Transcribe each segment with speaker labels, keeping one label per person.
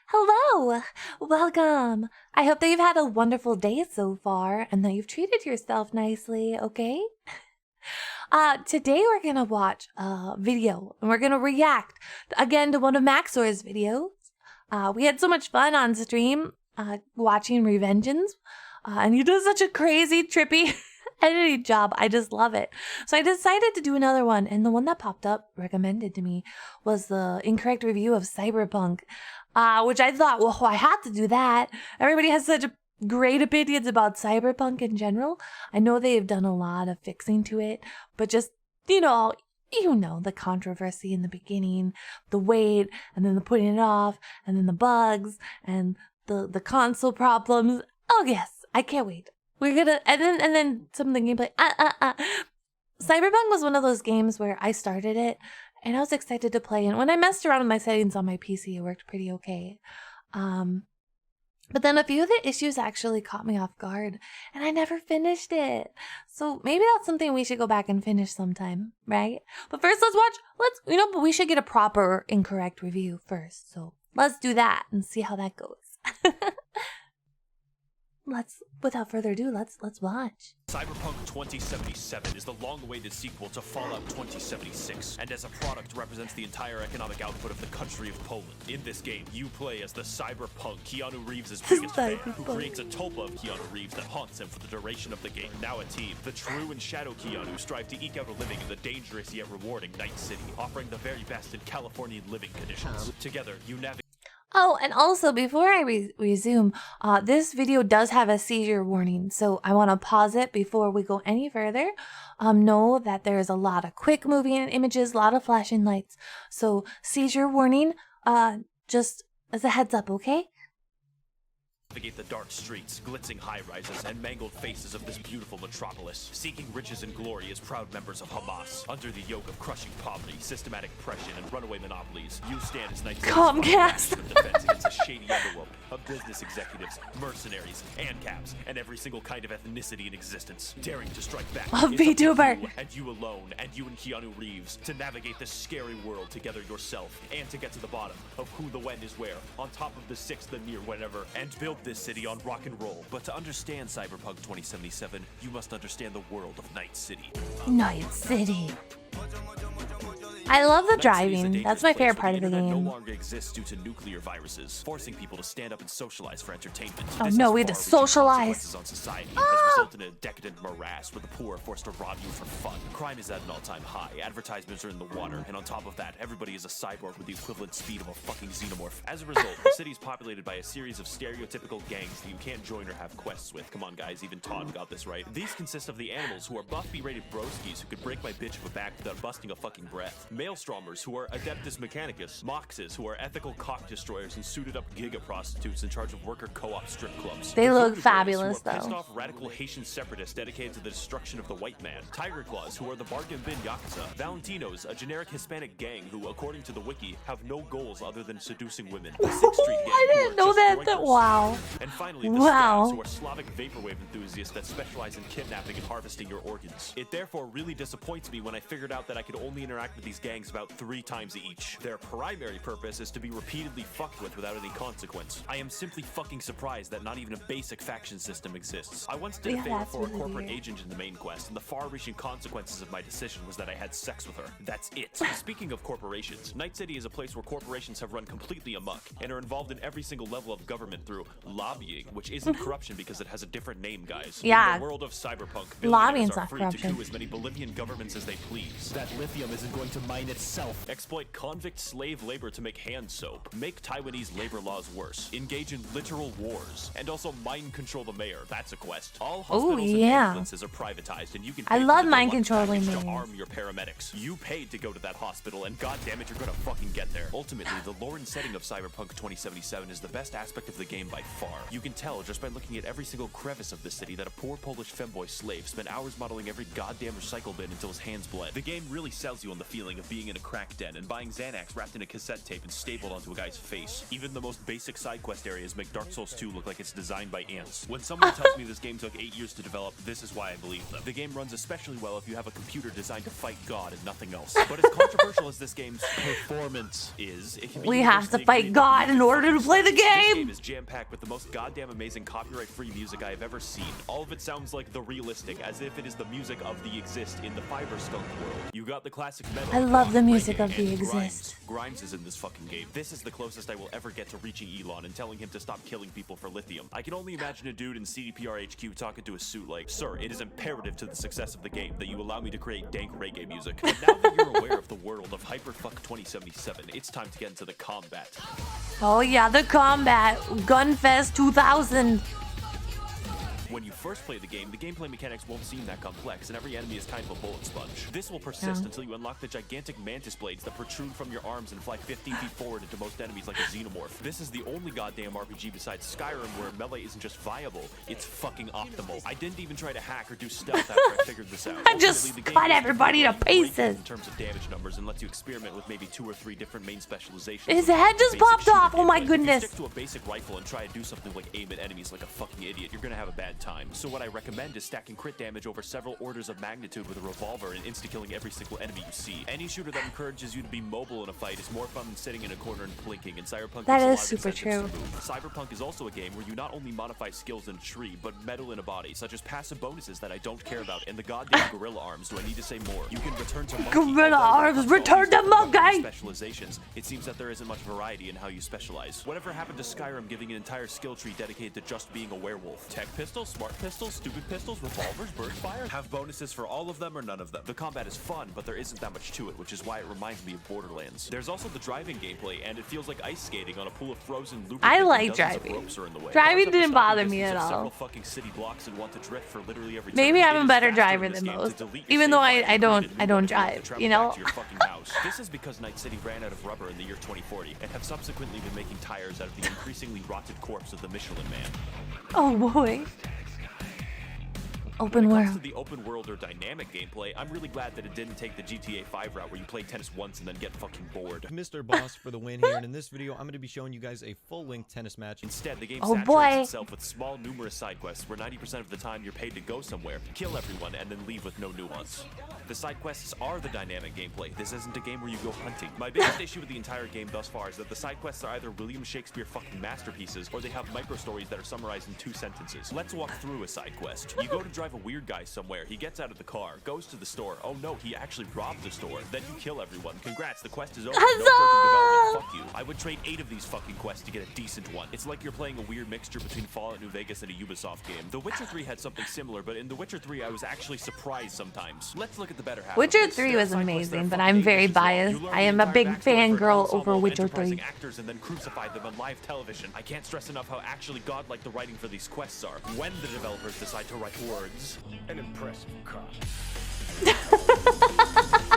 Speaker 1: Hello! Welcome! I hope that you've had a wonderful day so far and that you've treated yourself nicely, okay? Today we're gonna watch a video and we're gonna react again to one of Max0r's videos. We had so much fun on stream watching Revengeance, and he does such a crazy, trippy editing job. I just love it. So I decided to do another one, and the one that popped up recommended to me was the incorrect review of Cyberpunk, which I thought, well, I had to do that. Everybody has such great opinions about Cyberpunk in general. I know they've done a lot of fixing to it, but just, you know, the controversy in the beginning, the wait, and then the putting it off, and then the bugs, and the console problems. Oh yes, I can't wait. We're gonna, and then some of the gameplay. Cyberpunk was one of those games where I started it, and I was excited to play. And when I messed around with my settings on my PC, it worked pretty okay. But then a few of the issues actually caught me off guard, and I never finished it. So maybe that's something we should go back and finish sometime, right? But first, but we should get a proper incorrect review first. So let's do that and see how that goes. Without further ado, let's watch.
Speaker 2: Cyberpunk 2077 is the long-awaited sequel to Fallout 2076, and as a product represents the entire economic output of the country of Poland. In this game, you play as the Cyberpunk, Keanu Reeves' biggest fan, who creates a tulpa of Keanu Reeves that haunts him for the duration of the game. Now a team, the true and shadow Keanu strive to eke out a living in the dangerous yet rewarding Night City, offering the very best in Californian living conditions. Together, you navigate.
Speaker 1: Oh, and also before I resume, this video does have a seizure warning, so I want to pause it before we go any further. Know that there is a lot of quick moving images, a lot of flashing lights, so seizure warning, just as a heads up, okay?
Speaker 2: Navigate the dark streets, glitzing high-rises, and mangled faces of this beautiful metropolis, seeking riches and glory as proud members of Hamas. Under the yoke of crushing poverty, systematic oppression, and runaway monopolies, you stand as Night
Speaker 1: Comcast
Speaker 2: defense against a shady underworld of business executives, mercenaries, ANCAPs, and every single kind of ethnicity in existence. Daring to strike back,
Speaker 1: of VTuber,
Speaker 2: and you alone, and you and Keanu Reeves, to navigate this scary world together yourself, and to get to the bottom of who, the, when, is where, on top of the six, the near, whatever, and build this city on rock and roll. But to understand Cyberpunk 2077, you must understand the world of Night City.
Speaker 1: Night City. I love the driving. That's my favorite part of the game.
Speaker 2: No longer exists due to nuclear viruses, forcing people to stand up and socialize for entertainment.
Speaker 1: Oh no, we had to socialize.
Speaker 2: On society has resulted in a decadent morass where the poor are forced to rob you for fun. Crime is at an all-time high. Advertisements are in the water, and on top of that, everybody is a cyborg with the equivalent speed of a fucking xenomorph. As a result, the city is populated by a series of stereotypical gangs that you can't join or have quests with. Come on, guys, even Todd got this right. These consist of the animals, who are buff B-rated broskies who could break my bitch of a back without busting a fucking breath. Maelstromers, who are Adeptus Mechanicus. Moxes, who are ethical cock destroyers and suited up giga prostitutes in charge of worker co-op strip clubs.
Speaker 1: They look fabulous, though.
Speaker 2: Pissed off radical Haitian separatists dedicated to the destruction of the white man. Tiger Claws, who are the bargain bin yakuza. Valentinos, a generic Hispanic gang who, according to the wiki, have no goals other than seducing women. The Sixth Street gang,
Speaker 1: I didn't know that. Wow.
Speaker 2: And finally, the Scabs, who are Slavic vaporwave enthusiasts that specialize in kidnapping and harvesting your organs. It therefore really disappoints me when I figured out that I could only interact with these gangs about 3 times each. Their primary purpose is to be repeatedly fucked with without any consequence. I am simply fucking surprised that not even a basic faction system exists. I once did a favor for a corporate agent in the main quest, and the far-reaching consequences of my decision was that I had sex with her. That's it. Speaking of corporations, Night City is a place where corporations have run completely amok and are involved in every single level of government through lobbying, which isn't corruption because it has a different name, guys.
Speaker 1: Yeah.
Speaker 2: In the world of Cyberpunk,
Speaker 1: lobbying's
Speaker 2: are
Speaker 1: not
Speaker 2: free
Speaker 1: corruption.
Speaker 2: to coup as many Bolivian governments as they please. That lithium isn't going to mine itself. Exploit convict slave labor to make hand soap. Make Taiwanese labor laws worse. Engage in literal wars. And also mind control the mayor. That's a quest. All hospitals and ambulances are privatized, and you can
Speaker 1: I love mind controlling
Speaker 2: to arm your paramedics. You paid to go to that hospital, and goddammit, you're gonna fucking get there. Ultimately, the lore and setting of Cyberpunk 2077 is the best aspect of the game by far. You can tell just by looking at every single crevice of the city that a poor Polish femboy slave spent hours modeling every goddamn recycle bin until his hands bled. The game really sells you on the feeling of of being in a crack den and buying Xanax wrapped in a cassette tape and stapled onto a guy's face. Even the most basic side quest areas make Dark Souls 2 look like it's designed by ants. When someone tells me this game took 8 years to develop, this is why I believe them. The game runs especially well if you have a computer designed to fight God and nothing else. But as controversial as this game's performance is, it can be
Speaker 1: We have to fight God in order to play the
Speaker 2: This
Speaker 1: game.
Speaker 2: game is jam-packed with the most goddamn amazing copyright-free music I have ever seen. All of it sounds like the realistic, as if it is the music of the Exist in the Fiber Skunk world. You got the classic metal.
Speaker 1: I love the music
Speaker 2: reggae,
Speaker 1: of the
Speaker 2: and
Speaker 1: Exist.
Speaker 2: Grimes is in this fucking game. This is the closest I will ever get to reaching Elon and telling him to stop killing people for lithium. I can only imagine a dude in CDPR HQ talking to a suit like, "Sir, it is imperative to the success of the game that you allow me to create dank reggae music." And now that you're aware of the world of Hyperfuck 2077, it's time to get into the combat.
Speaker 1: Oh yeah, the combat. Gunfest 2000.
Speaker 2: When you first play the gameplay mechanics won't seem that complex, and every enemy is kind of a bullet sponge. This will persist until you unlock the gigantic mantis blades that protrude from your arms and fly 50 feet forward into most enemies like a xenomorph. This is the only goddamn RPG besides Skyrim where melee isn't just viable, it's fucking optimal. I didn't even try to hack or do stealth after I figured this out.
Speaker 1: I just
Speaker 2: Ultimately, the game
Speaker 1: cut
Speaker 2: is
Speaker 1: everybody to
Speaker 2: great
Speaker 1: pieces.
Speaker 2: in terms of damage numbers and lets you experiment with maybe 2 or 3 different main specializations.
Speaker 1: His
Speaker 2: with
Speaker 1: head just
Speaker 2: basic
Speaker 1: popped
Speaker 2: shooter
Speaker 1: off. Oh my
Speaker 2: gameplay.
Speaker 1: goodness.
Speaker 2: If you stick to a basic rifle and try to do something like aim at enemies like a fucking idiot, you're gonna have a bad time. So what I recommend is stacking crit damage over several orders of magnitude with a revolver and insta-killing every single enemy you see. Any shooter that encourages you to be mobile in a fight is more fun than sitting in a corner and blinking, and Cyberpunk
Speaker 1: That
Speaker 2: gives a
Speaker 1: is
Speaker 2: lot of
Speaker 1: super
Speaker 2: incentives
Speaker 1: true.
Speaker 2: to move. Cyberpunk is also a game where you not only modify skills in a tree, but metal in a body, such as passive bonuses that I don't care about, and the goddamn gorilla arms. Do I need to say more? You can return to monkey.
Speaker 1: Gorilla arms, return to monkey!
Speaker 2: Specializations. It seems that there isn't much variety in how you specialize. Whatever happened to Skyrim giving an entire skill tree dedicated to just being a werewolf? Tech pistol, smart pistol, stupid pistols, revolvers, bird fire? Have bonuses for all of them or none of them. The combat is fun, but there isn't that much to it, which is why it reminds me of Borderlands. There's also the driving gameplay, and it feels like ice skating on a pool of frozen lubricant.
Speaker 1: I like
Speaker 2: Dozens of
Speaker 1: driving.
Speaker 2: ropes are in the way.
Speaker 1: Driving
Speaker 2: Cars have to
Speaker 1: didn't
Speaker 2: stop
Speaker 1: bother
Speaker 2: the
Speaker 1: me
Speaker 2: distance
Speaker 1: at
Speaker 2: of
Speaker 1: all.
Speaker 2: several fucking city blocks and want to drift for literally every
Speaker 1: Maybe
Speaker 2: turn.
Speaker 1: I'm
Speaker 2: It
Speaker 1: a
Speaker 2: is
Speaker 1: better
Speaker 2: faster in
Speaker 1: driver
Speaker 2: this
Speaker 1: than
Speaker 2: game to
Speaker 1: most.
Speaker 2: delete your
Speaker 1: Even though
Speaker 2: save file
Speaker 1: I
Speaker 2: and
Speaker 1: don't
Speaker 2: create a new one to
Speaker 1: drive,
Speaker 2: travel
Speaker 1: you
Speaker 2: back
Speaker 1: know?
Speaker 2: to your fucking house. This is because Night City ran out of rubber in the year 2040 and have subsequently been making tires out of the increasingly rotted corpse of the Michelin Man.
Speaker 1: Oh boy. Open
Speaker 2: When it comes
Speaker 1: world.
Speaker 2: to the open world or dynamic gameplay, I'm really glad that it didn't take the GTA 5 route where you play tennis once and then get fucking bored.
Speaker 3: Mr. Boss for the win here, and in this video I'm going to be showing you guys a full-length tennis match.
Speaker 2: Instead, the game
Speaker 1: Oh,
Speaker 2: saturates
Speaker 1: boy.
Speaker 2: itself with small, numerous side quests where 90% of the time you're paid to go somewhere, kill everyone, and then leave with no nuance. The side quests are the dynamic gameplay. This isn't a game where you go hunting. My biggest issue with the entire game thus far is that the side quests are either William Shakespeare fucking masterpieces, or they have micro-stories that are summarized in 2 sentences. Let's walk through a side quest. You go to drive a weird guy somewhere. He gets out of the car, goes to the store. Oh no, he actually robbed the store. Then you kill everyone. Congrats, the quest is over. No further development. Fuck you. I would trade 8 of these fucking quests to get a decent one. It's like you're playing a weird mixture between Fallout New Vegas and a Ubisoft game. The Witcher 3 had something similar, but in The Witcher 3 I was actually surprised sometimes. Let's look at the better half.
Speaker 1: Witcher
Speaker 2: of this.
Speaker 1: 3
Speaker 2: There are
Speaker 1: was
Speaker 2: side quests that
Speaker 1: amazing,
Speaker 2: are
Speaker 1: but
Speaker 2: fun
Speaker 1: I'm
Speaker 2: games
Speaker 1: very
Speaker 2: as well.
Speaker 1: biased.
Speaker 2: You learn
Speaker 1: I
Speaker 2: the
Speaker 1: am a
Speaker 2: entire
Speaker 1: big
Speaker 2: backstory for an
Speaker 1: fangirl
Speaker 2: ensemble
Speaker 1: over
Speaker 2: of
Speaker 1: Witcher
Speaker 2: enterprising
Speaker 1: 3.
Speaker 2: actors and then crucify them on live television. I can't stress enough how actually godlike the writing for these quests are. When the developers decide to write words.
Speaker 4: An impressive cop.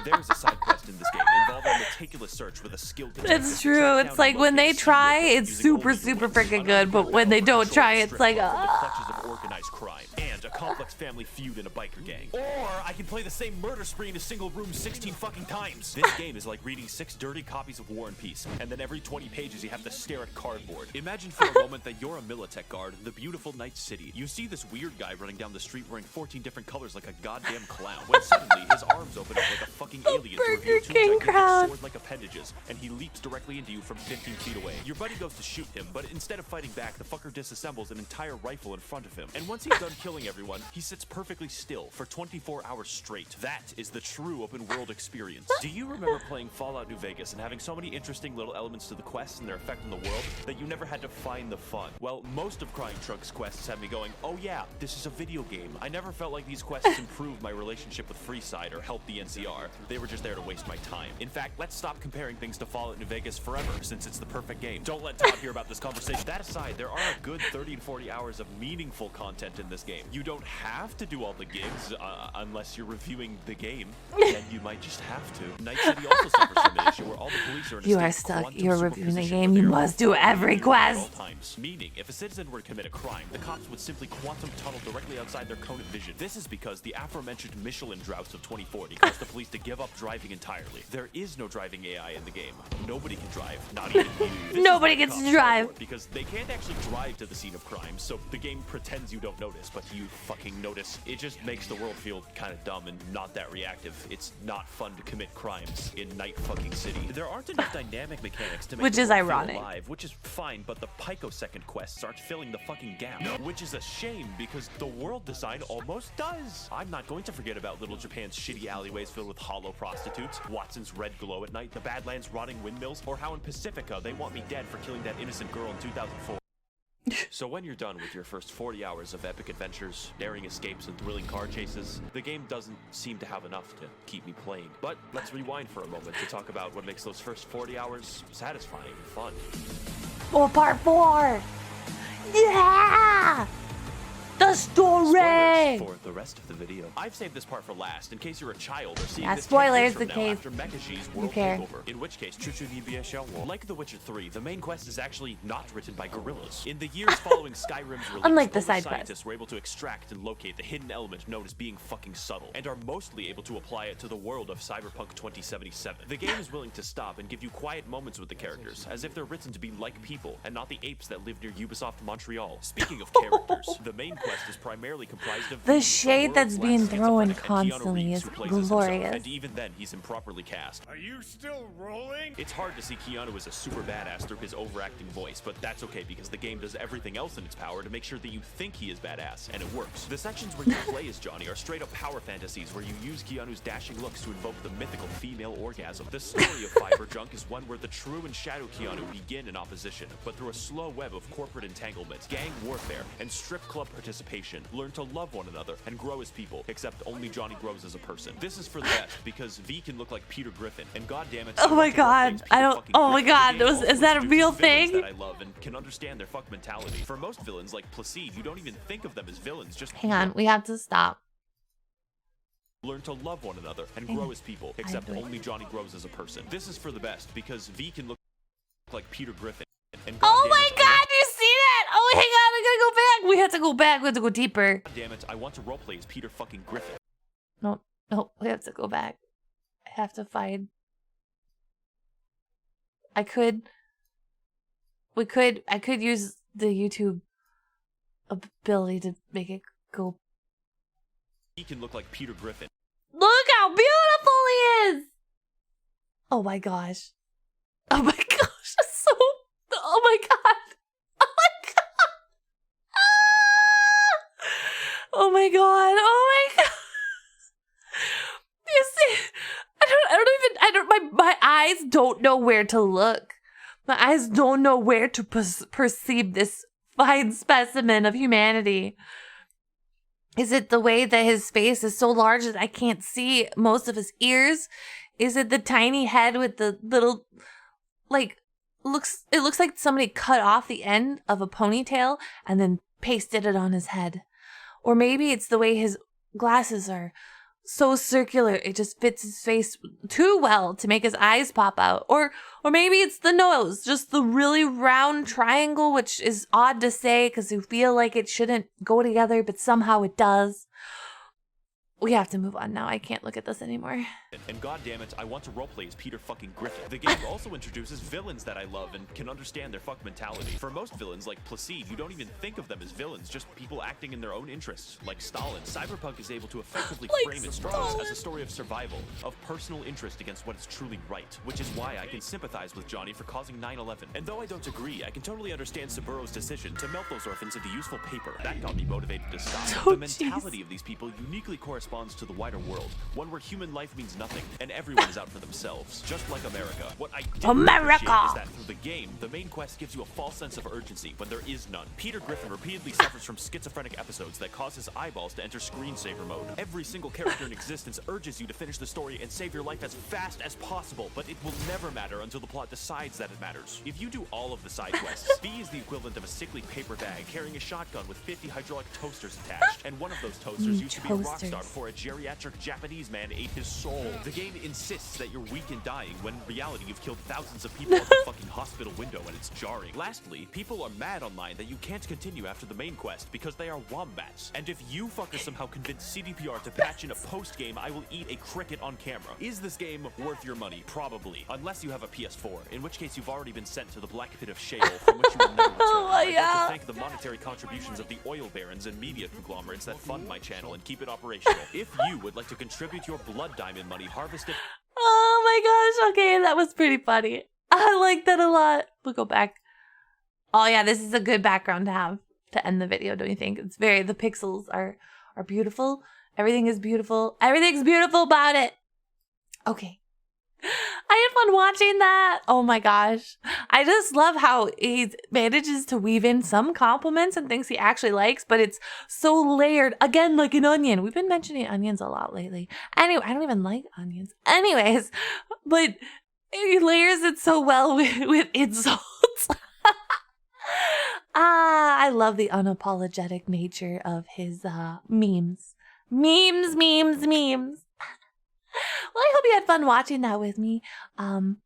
Speaker 2: There's a side quest in this game involving a meticulous search with a skilled detective.
Speaker 1: It's
Speaker 2: to
Speaker 1: true.
Speaker 2: track
Speaker 1: It's
Speaker 2: down
Speaker 1: like
Speaker 2: and
Speaker 1: when they
Speaker 2: locate
Speaker 1: try,
Speaker 2: serial
Speaker 1: it's
Speaker 2: killers
Speaker 1: super,
Speaker 2: using
Speaker 1: super
Speaker 2: only the
Speaker 1: freaking
Speaker 2: woods.
Speaker 1: good, but when they don't try, it's like,
Speaker 2: from the clutches of organized crime and a complex family feud in a biker gang. Or I can play the same murder spree in a single room 16 fucking times. This game is like reading 6 dirty copies of War and Peace, and then every 20 pages you have to stare at cardboard. Imagine for a moment that you're a Militech guard in the beautiful Night City. You see this weird guy running down the street wearing 14 different colors like a goddamn clown, when suddenly his arms open up like a fucking alien to
Speaker 1: Burger
Speaker 2: reveal 2
Speaker 1: King
Speaker 2: gigantic
Speaker 1: crowd.
Speaker 2: sword-like appendages, and he leaps directly into you from 15 feet away. Your buddy goes to shoot him, but instead of fighting back, the fucker disassembles an entire rifle in front of him. And once he's done killing everyone, he sits perfectly still for 24 hours straight. That is the true open world experience. Do you remember playing Fallout New Vegas and having so many interesting little elements to the quests and their effect on the world that you never had to find the fun? Well, most of Crying Trunk's quests had me going, oh yeah, this is a video game. I never felt like these quests improved my relationship with Freeside or helped the NCR. They were just there to waste my time. In fact, let's stop comparing things to Fallout New Vegas forever, since it's the perfect game. Don't let Todd hear about this conversation. That aside, there are a good 30 to 40 hours of meaningful content in this game. You don't have to do all the gigs, unless you're reviewing the game, and you might just have to. Night City also suffers from an issue where all all the police are in a
Speaker 1: You
Speaker 2: state
Speaker 1: are
Speaker 2: of
Speaker 1: stuck.
Speaker 2: quantum
Speaker 1: You're reviewing the
Speaker 2: superposition
Speaker 1: game.
Speaker 2: where
Speaker 1: You
Speaker 2: they are
Speaker 1: must do every
Speaker 2: at
Speaker 1: quest.
Speaker 2: all times. Meaning, if a citizen were to commit a crime, the cops would simply quantum tunnel directly outside their cone of vision. This is because the aforementioned Michelin droughts of 2040 caused the police to give up driving entirely. There is no driving AI in the game. Nobody can drive, not even you. This
Speaker 1: Nobody
Speaker 2: is why
Speaker 1: gets
Speaker 2: cops
Speaker 1: to
Speaker 2: fall
Speaker 1: drive.
Speaker 2: for it, because they can't actually drive to the scene of crime, so the game pretends you don't notice, but you fucking notice. It just makes the world feel kind of dumb and not that reactive. It's not fun to commit crimes in Night fucking City. There aren't enough dynamic mechanics to make
Speaker 1: Which
Speaker 2: the
Speaker 1: is
Speaker 2: world feel
Speaker 1: ironic.
Speaker 2: alive, which is fine, but the picosecond quests aren't filling the fucking gap. Which is a shame, because the world design almost does. I'm not going to forget about Little Japan's shitty alleyways filled with hollow prostitutes, Watson's red glow at night, the Badlands rotting windmills, or how in Pacifica they want me dead for killing that innocent girl in 2004. So when you're done with your first 40 hours of epic adventures, daring escapes, and thrilling car chases, the game doesn't seem to have enough to keep me playing. But let's rewind for a moment to talk about what makes those first 40 hours satisfying and fun.
Speaker 1: Oh, part 4. Yeah! The story!
Speaker 2: Spoilers for the rest of the video. I've saved this part for last, in case you're a child or seeing
Speaker 1: Yeah,
Speaker 2: this 10
Speaker 1: spoilers
Speaker 2: years from
Speaker 1: in
Speaker 2: now
Speaker 1: case
Speaker 2: after Mekashi's
Speaker 1: you
Speaker 2: World
Speaker 1: care.
Speaker 2: Takeover. In which case, like The Witcher 3, the main quest is actually not written by gorillas. In the years following Skyrim's release,
Speaker 1: Unlike the
Speaker 2: Polish
Speaker 1: side
Speaker 2: scientists
Speaker 1: quest.
Speaker 2: were able to extract and locate the hidden element known as being fucking subtle, and are mostly able to apply it to the world of Cyberpunk 2077. The game is willing to stop and give you quiet moments with the characters, as if they're written to be like people, and not the apes that live near Ubisoft Montreal. Speaking of characters, the main quest is primarily comprised of
Speaker 1: The
Speaker 2: the
Speaker 1: shade
Speaker 2: world's
Speaker 1: that's
Speaker 2: last
Speaker 1: being thrown
Speaker 2: schizophrenic, and Keanu
Speaker 1: constantly
Speaker 2: Reeves,
Speaker 1: is
Speaker 2: who plays as himself,
Speaker 1: glorious.
Speaker 2: and even then, he's improperly cast.
Speaker 4: Are you still rolling?
Speaker 2: It's hard to see Keanu as a super badass through his overacting voice, but that's okay because the game does everything else in its power to make sure that you think he is badass, and it works. The sections where you play as Johnny are straight up power fantasies where you use Keanu's dashing looks to invoke the mythical female orgasm. The story of Fiber Junk is one where the true and shadow Keanu begin in opposition, but through a slow web of corporate entanglements, gang warfare, and strip club participation, learn to love one another and grow as people, except only Johnny grows as a person. This is for the best because V can look like Peter Griffin, and goddammit,
Speaker 1: Oh my god, I don't. Oh my god, is that a real thing?
Speaker 2: that I love and can understand their fuck mentality. For most villains like Placide, you don't even think of them as villains, just
Speaker 1: Hang on, we have to stop.
Speaker 2: learn to love one another and grow as people, except only Johnny grows as a person. This is for the best because V can look like Peter Griffin. And
Speaker 1: Oh my
Speaker 2: goddammit,
Speaker 1: god, you see that? Oh, hang on, I gotta go back. We have to go back. We have to go deeper.
Speaker 2: Damn it, I want to roleplay as Peter fucking Griffin.
Speaker 1: No, no, we have to go back. I have to find. I could use the YouTube ability to make it go.
Speaker 2: He can look like Peter Griffin.
Speaker 1: Look how beautiful he is! Oh my gosh. Oh my gosh, that's so. Oh my god. Oh my god. Ah! Oh my god. Oh my god. You see, my eyes don't know where to look. My eyes don't know where to perceive this fine specimen of humanity. Is it the way that his face is so large that I can't see most of his ears? Is it the tiny head with the little, like, it looks like somebody cut off the end of a ponytail and then pasted it on his head. Or maybe it's the way his glasses are so circular, it just fits his face too well to make his eyes pop out. Or maybe it's the nose, just the really round triangle, which is odd to say because you feel like it shouldn't go together, but somehow it does. We have to move on now. I can't look at this anymore.
Speaker 2: And goddammit, I want to roleplay as Peter fucking Griffin. The game also introduces villains that I love and can understand their fuck mentality. For most villains like Placide, you don't even think of them as villains, just people acting in their own interests, like Stalin. Cyberpunk is able to effectively frame its dramas as a story of survival, of personal interest against what is truly right, which is why I can sympathize with Johnny for causing 9/11. And though I don't agree, I can totally understand Saburo's decision to melt those orphans into useful paper. That got me motivated to stop.
Speaker 1: Oh,
Speaker 2: the mentality of these people uniquely corresponds to the wider world, one where human life means nothing and everyone is out for themselves, just like America. What I didn't appreciate is that through the game, the main quest gives you a false sense of urgency when there is none. Peter Griffin repeatedly suffers from schizophrenic episodes that cause his eyeballs to enter screensaver mode. Every single character in existence urges you to finish the story and save your life as fast as possible, but it will never matter until the plot decides that it matters. If you do all of the side quests, V is the equivalent of a sickly paper bag carrying a shotgun with 50 hydraulic toasters attached, and one of those toasters used to be a rock star before before a geriatric Japanese man ate his soul. The game insists that you're weak and dying, when in reality you've killed thousands of people out the fucking hospital window, and it's jarring. Lastly, people are mad online that you can't continue after the main quest because they are wombats. And if you fuckers somehow convince CDPR to patch in a post-game, I will eat a cricket on camera. Is this game worth your money? Probably. Unless you have a PS4, in which case you've already been sent to the black pit of Sheol, from which you will never return. I'd like to thank the monetary contributions of the oil barons and media conglomerates that fund my channel and keep it operational. If you would like to contribute your blood diamond money, harvest it.
Speaker 1: Oh my gosh, okay, that was pretty funny. I like that a lot. We'll go back. Oh yeah, this is a good background to have to end the video, don't you think? It's very, the pixels are beautiful. Everything is beautiful. Everything's beautiful about it. Okay. I had fun watching that. Oh my gosh. I just love how he manages to weave in some compliments and things he actually likes, but it's so layered. Again, like an onion. We've been mentioning onions a lot lately. Anyway, I don't even like onions. Anyways, but he layers it so well with insults. I love the unapologetic nature of his memes. Memes. Well, I hope you had fun watching that with me. And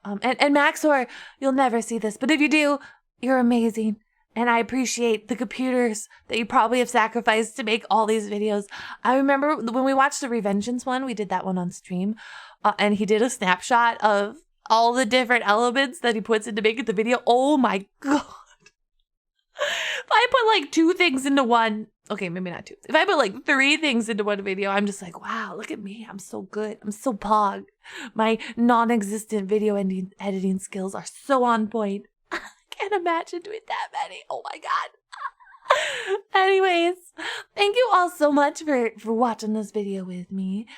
Speaker 1: Max0r, you'll never see this, but if you do, you're amazing. And I appreciate the computers that you probably have sacrificed to make all these videos. I remember when we watched the Revengeance one, we did that one on stream, and he did a snapshot of all the different elements that he puts into making the video. Oh my God. If I put like 2 things into one, okay, maybe not 2. If I put like 3 things into one video, I'm just like, wow, look at me. I'm so good. I'm so pog. My non-existent video editing skills are so on point. I can't imagine doing that many. Oh my God. Anyways, thank you all so much for watching this video with me.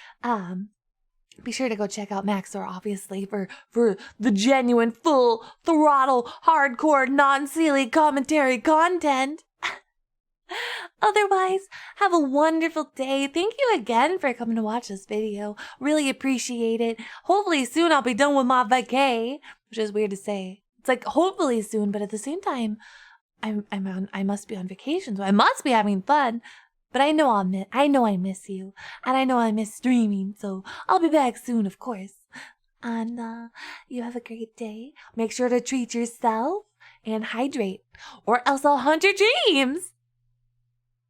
Speaker 1: Be sure to go check out Max0r, obviously, for the genuine, full, throttle, hardcore, non-Seelie commentary content. Otherwise, have a wonderful day. Thank you again for coming to watch this video. Really appreciate it. Hopefully soon I'll be done with my vacay, which is weird to say. It's like hopefully soon, but at the same time, I must be on vacation, so I must be having fun. But I know I miss you, and I know I miss streaming, so I'll be back soon, of course. And you have a great day. Make sure to treat yourself and hydrate, or else I'll haunt your dreams.